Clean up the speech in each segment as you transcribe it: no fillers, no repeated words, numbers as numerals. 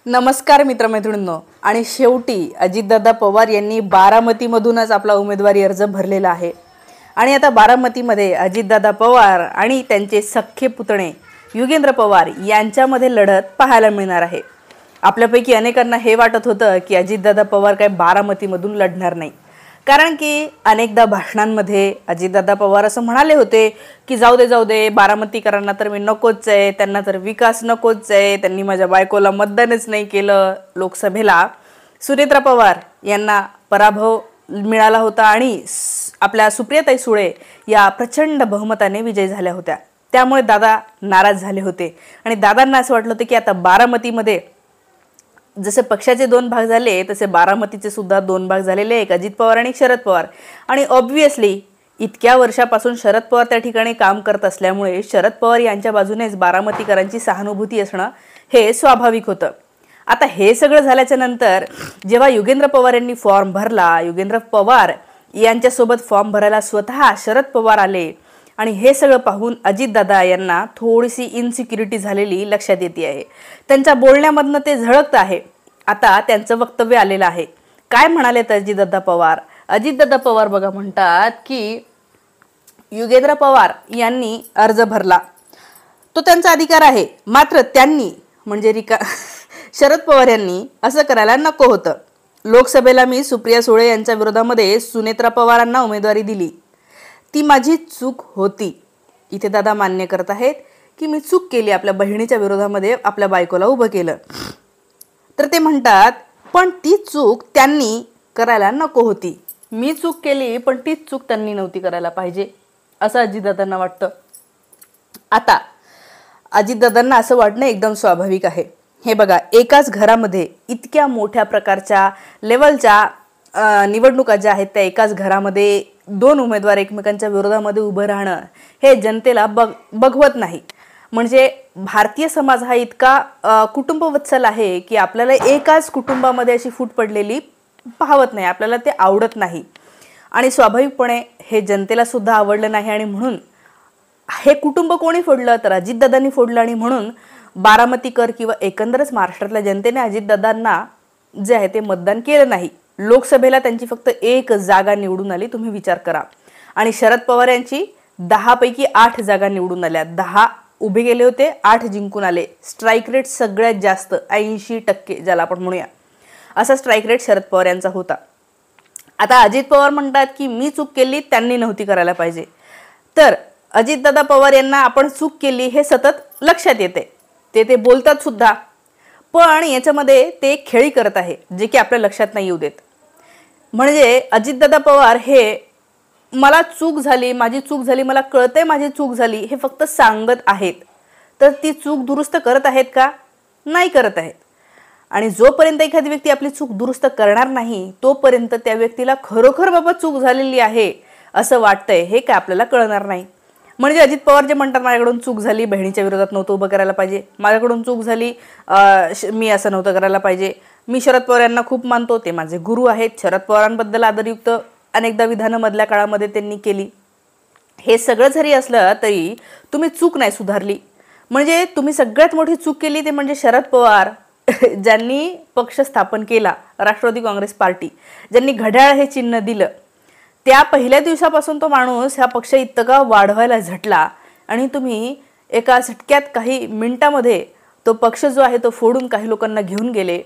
नमस्कार मित्रमैत्रिणींनो, आणि शेवटी अजितदादा पवार यांनी बारामतीमधूनच आपला उमेदवारी अर्ज भरलेला आहे। आणि आता बारामतीमध्ये अजितदादा पवार आणि त्यांचे सख्खे पुतणे युगेंद्र पवार यांच्यामध्ये लढत पाहायला मिळणार आहे। आपल्यापैकी अनेकांना हे वाटत होतं की अजितदादा पवार काय बारामतीमधून लढणार नाही, कारण की अनेकदा भाषणांमध्ये अजितदादा पवार असं म्हणाले होते की जाऊ दे बारामतीकरांना तर मी नकोच आहे, त्यांना तर विकास नकोच आहे, त्यांनी माझ्या बायकोला मतदानच नाही केलं। लोकसभेला सुनेत्रा पवार यांना पराभव मिळाला होता आणि आपल्या सुप्रियाताई सुळे या प्रचंड बहुमताने विजय झाल्या होत्या। त्यामुळे दादा नाराज झाले होते आणि दादांना असं वाटलं होतं की आता बारामतीमध्ये जसे पक्षाचे दोन भाग झाले तसे बारामतीचे सुद्धा दोन भाग झालेले, एक अजित पवार आणि शरद पवार। आणि ऑब्वियसली इतक्या वर्षापासून शरद पवार त्या ठिकाणी काम करत असल्यामुळे शरद पवार यांच्या बाजूनेच बारामतीकरांची सहानुभूती असणं हे स्वाभाविक होतं। आता हे सगळं झाल्याच्या नंतर जेव्हा युगेंद्र पवार यांनी फॉर्म भरला, युगेंद्र पवार यांच्यासोबत फॉर्म भरायला स्वतः शरद पवार आले आणि हे सगळं पाहून अजितदादा यांना थोडीशी इन्सिक्युरिटी झालेली लक्षात येते आहे। त्यांच्या बोलण्यामधनं ते झळकत आहे। आता त्यांचं वक्तव्य आलेलं आहे। काय म्हणालेत अजितदादा पवार? अजितदादा पवार बघा म्हणतात की युगेंद्र पवार यांनी अर्ज भरला, तो त्यांचा अधिकार आहे, मात्र त्यांनी म्हणजे शरद पवार यांनी असं करायला नको होतं। लोकसभेला मी सुप्रिया सुळे यांच्या विरोधामध्ये सुनेत्रा पवारांना उमेदवारी दिली, ती माझी चूक होती। इथे दादा मान्य करत आहेत की मी चूक केली, आपल्या बहिणीच्या विरोधामध्ये आपल्या बायकोला उभं केलं। तर ते म्हणतात पण ती चूक त्यांनी करायला नको होती, मी चूक केली पण ती चूक त्यांनी नव्हती करायला पाहिजे, असं अजितदादांना वाटतं। आता अजितदादांना असं वाटणं एकदम स्वाभाविक आहे। हे बघा, एकाच घरामध्ये इतक्या मोठ्या प्रकारच्या लेवलच्या निवडणुका ज्या आहेत त्या एकाच घरामध्ये दोन उमेदवार एकमेकांच्या विरोधामध्ये उभं राहणं हे जनतेला बघवत नाही। म्हणजे भारतीय समाज हा इतका कुटुंबवत्सल आहे की आपल्याला एकाच कुटुंबामध्ये अशी फूट पडलेली पाहवत नाही, आपल्याला ते आवडत नाही। आणि स्वाभाविकपणे हे जनतेला सुद्धा आवडलं नाही आणि म्हणून हे कुटुंब कोणी फोडलं तर अजितदादांनी फोडलं। आणि म्हणून बारामतीकर किंवा एकंदरच महाराष्ट्रातल्या जनतेने अजितदादांना जे आहे ते मतदान केलं नाही। लोकसभेला त्यांची फक्त एक जागा निवडून आली, तुम्ही विचार करा। आणि शरद पवार यांची 10 पैकी 8 जागा निवडून आल्या, 10 उभे गेले होते, 8 जिंकून आले। स्ट्राईक रेट सगळ्यात जास्त 80% ज्याला आपण म्हणूया असा स्ट्राईक रेट शरद पवार यांचा होता। आता अजित पवार म्हणतात की मी चूक केली, त्यांनी नव्हती करायला पाहिजे। तर अजितदादा पवार यांना आपण चूक केली हे सतत लक्षात येते, ते बोलतात सुद्धा, पण याच्यामध्ये ते खेळी करत आहे जे की आपल्या लक्षात नाही येऊ देत। म्हणजे अजितदादा पवार हे मला चूक झाली, माझी चूक झाली, मला कळतंय माझी चूक झाली हे फक्त सांगत आहेत, तर ती चूक दुरुस्त करत आहेत का? नाही करत आहेत। आणि जोपर्यंत एखादी व्यक्ती आपली चूक दुरुस्त करणार नाही तोपर्यंत त्या व्यक्तीला खरोखर बाबा चूक झालेली आहे असं वाटतंय हे काय आपल्याला कळणार नाही। म्हणजे अजित पवार जे म्हणतात माझ्याकडून चूक झाली, बहिणीच्या विरोधात नव्हतं उभं करायला पाहिजे, माझ्याकडून चूक झाली, मी असं नव्हतं करायला पाहिजे, मी शरद पवार यांना खूप मानतो, ते माझे गुरु आहेत, शरद पवारांबद्दल आदरयुक्त अनेकदा विधानं मधल्या काळामध्ये त्यांनी केली। हे सगळं जरी असलं तरी तुम्ही चूक नाही सुधारली। म्हणजे तुम्ही सगळ्यात मोठी चूक केली ते म्हणजे शरद पवार ज्यांनी पक्ष स्थापन केला, राष्ट्रवादी काँग्रेस पार्टी, ज्यांनी घड्याळ हे चिन्ह दिलं, त्या पहिल्या दिवसापासून तो माणूस ह्या पक्ष इतका वाढवायला झटला आणि तुम्ही एका झटक्यात काही मिनिटामध्ये तो पक्ष जो आहे तो फोडून काही लोकांना घेऊन गेले।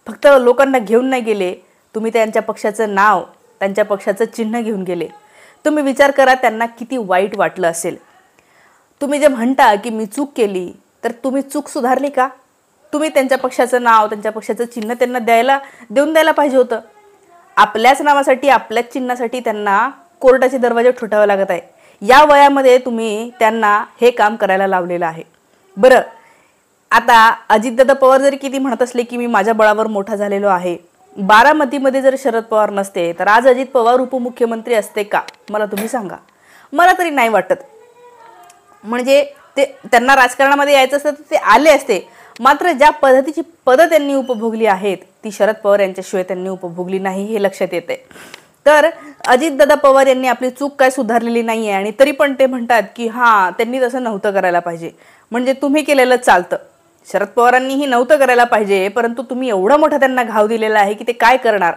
फक्त लोकांना घेऊन नाही गेले, तुम्ही त्यांच्या पक्षाचं नाव, त्यांच्या पक्षाचं चिन्ह घेऊन गेले। तुम्ही विचार करा त्यांना किती वाईट वाटलं असेल। तुम्ही जे म्हणता की मी चूक केली, तर तुम्ही चूक सुधारली का? तुम्ही त्यांच्या पक्षाचं नाव, त्यांच्या पक्षाचं चिन्ह त्यांना देऊन द्यायला पाहिजे होतं। आपल्याच नावासाठी, आपल्याच चिन्हासाठी त्यांना कोर्टाचे दरवाजे ठोठावे लागत आहे। या वयामध्ये तुम्ही त्यांना हे काम करायला लावलेलं आहे। बरं, आता अजितदादा पवार जरी किती म्हणत असले की मी माझ्या बळावर मोठा झालेलो आहे, बारामतीमध्ये जर शरद पवार नसते तर आज अजित पवार उपमुख्यमंत्री असते का? मला तुम्ही सांगा। मला तरी नाही वाटत। म्हणजे त्यांना राजकारणामध्ये यायचं असतं तर ते आले असते, मात्र ज्या पद्धतीची पदं त्यांनी उपभोगली आहेत ती शरद पवार यांच्याशिवाय त्यांनी उपभोगली नाही हे लक्षात येते। तर अजितदादा पवार यांनी आपली चूक काय सुधारलेली नाहीये आणि तरी पण ते म्हणतात की हां त्यांनी तसं नव्हतं करायला पाहिजे, म्हणजे तुम्ही केलेलं चालतं। शरद पवारांनीही नव्हतं करायला पाहिजे, परंतु तुम्ही एवढा मोठा त्यांना घाव दिलेला आहे की ते काय करणार.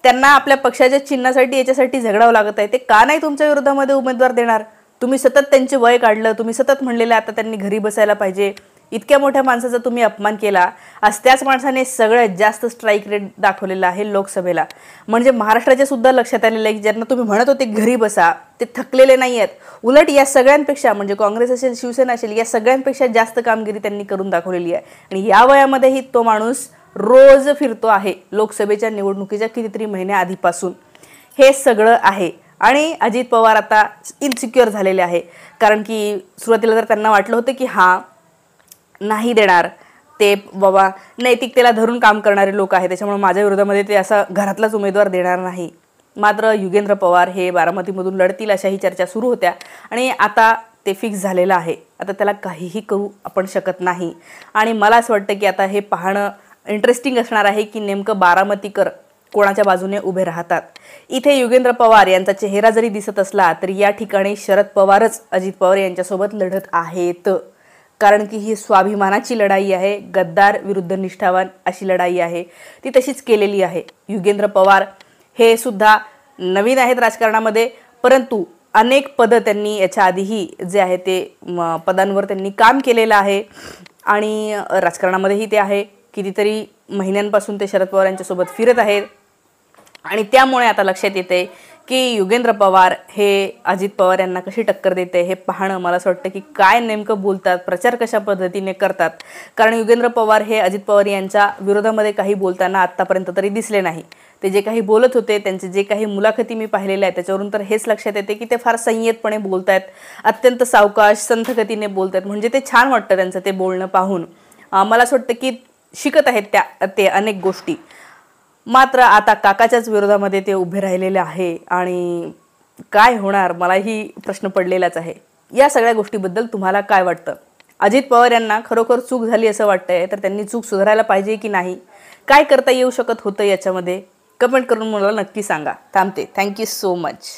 त्यांना आपल्या पक्षाच्या चिन्हासाठी याच्यासाठी झगडावं लागत आहे. ते का नाही तुमच्या विरोधामध्ये उमेदवार देणार. तुम्ही सतत त्यांचे वय काढलं, तुम्ही सतत म्हणलेलं आता त्यांनी घरी बसायला पाहिजे. इतक्या मोठ्या माणसाचा तुम्ही अपमान केला. आज त्याच माणसाने सगळ्यात जास्त स्ट्राईक रेट दाखवलेला आहे लोकसभेला. म्हणजे महाराष्ट्राच्या सुद्धा लक्षात आलेलं आहे की ज्यांना तुम्ही म्हणत होते घरी बसा ते थकलेले नाही आहेत. उलट या सगळ्यांपेक्षा म्हणजे काँग्रेस असेल, शिवसेना असेल, या सगळ्यांपेक्षा जास्त कामगिरी त्यांनी करून दाखवलेली आहे. आणि या वयामध्येही तो माणूस रोज फिरतो आहे लोकसभेच्या निवडणुकीच्या कितीतरी महिन्याआधीपासून. हे सगळं आहे. आणि अजित पवार आता इन्सिक्युअर झालेले आहे. कारण की सुरुवातीला तर त्यांना वाटलं होतं की हा नाही देणार, ते बाबा नैतिकतेला धरून काम करणारे लोक आहेत, त्याच्यामुळे माझ्या विरोधामध्ये ते असा घरातलाच उमेदवार देणार नाही. मात्र युगेंद्र पवार हे बारामतीमधून लढतील अशाही चर्चा सुरू होत्या. आणि आता ते फिक्स झालेलं आहे. आता त्याला काहीही करू आपण शकत नाही. आणि मला असं वाटतं की आता हे पाहणं इंटरेस्टिंग असणार आहे की नेमकं बारामतीकर कोणाच्या बाजूने उभे राहतात. इथे युगेंद्र पवार यांचा चेहरा जरी दिसत असला तरी या ठिकाणी शरद पवारच अजित पवार यांच्यासोबत लढत आहेत. कारण की ही स्वाभिमानाची लढाई आहे, गद्दार विरुद्ध निष्ठावान अशी लढाई आहे. ती तशीच केलेली आहे. युगेंद्र पवार हे सुद्धा नवीन आहेत राजकारणामध्ये, परंतु अनेक पदं त्यांनी याच्या आधीही जे आहे ते पदांवर त्यांनी काम केलेलं आहे. आणि राजकारणामध्येही ते आहे. कितीतरी महिन्यांपासून ते शरद पवार यांच्यासोबत फिरत आहेत. आणि त्यामुळे आता लक्षात येते की युगेंद्र पवार हे अजित पवार यांना कशी टक्कर देते हे पाहणं. मला असं वाटतं की काय नेमकं बोलतात, प्रचार कशा पद्धतीने करतात. कारण युगेंद्र पवार हे अजित पवार यांच्या विरोधामध्ये काही बोलताना आत्तापर्यंत तरी दिसले नाही. ते जे काही बोलत होते, त्यांचे जे काही मुलाखती मी पाहिलेल्या आहेत त्याच्यावरून तर हेच लक्षात येते की ते फार संयतपणे बोलत आहेत, अत्यंत सावकाश संथ गतीने बोलत आहेत. म्हणजे ते छान वाटतं त्यांचं ते बोलणं पाहून. मला असं वाटतं की शिकत आहेत ते अनेक गोष्टी. मात्र आता काकाच्याच विरोधामध्ये ते उभे राहिलेले आहे. आणि काय होणार मलाही प्रश्न पडलेलाच आहे. या सगळ्या गोष्टीबद्दल तुम्हाला काय वाटतं. अजित पवार यांना खरोखर चूक झाली असं वाटतंय तर त्यांनी चूक सुधारायला पाहिजे की नाही, काय करता येऊ शकत होतं याच्यामध्ये, कमेंट करून मला नक्की सांगा. थांबते. Thank you so much.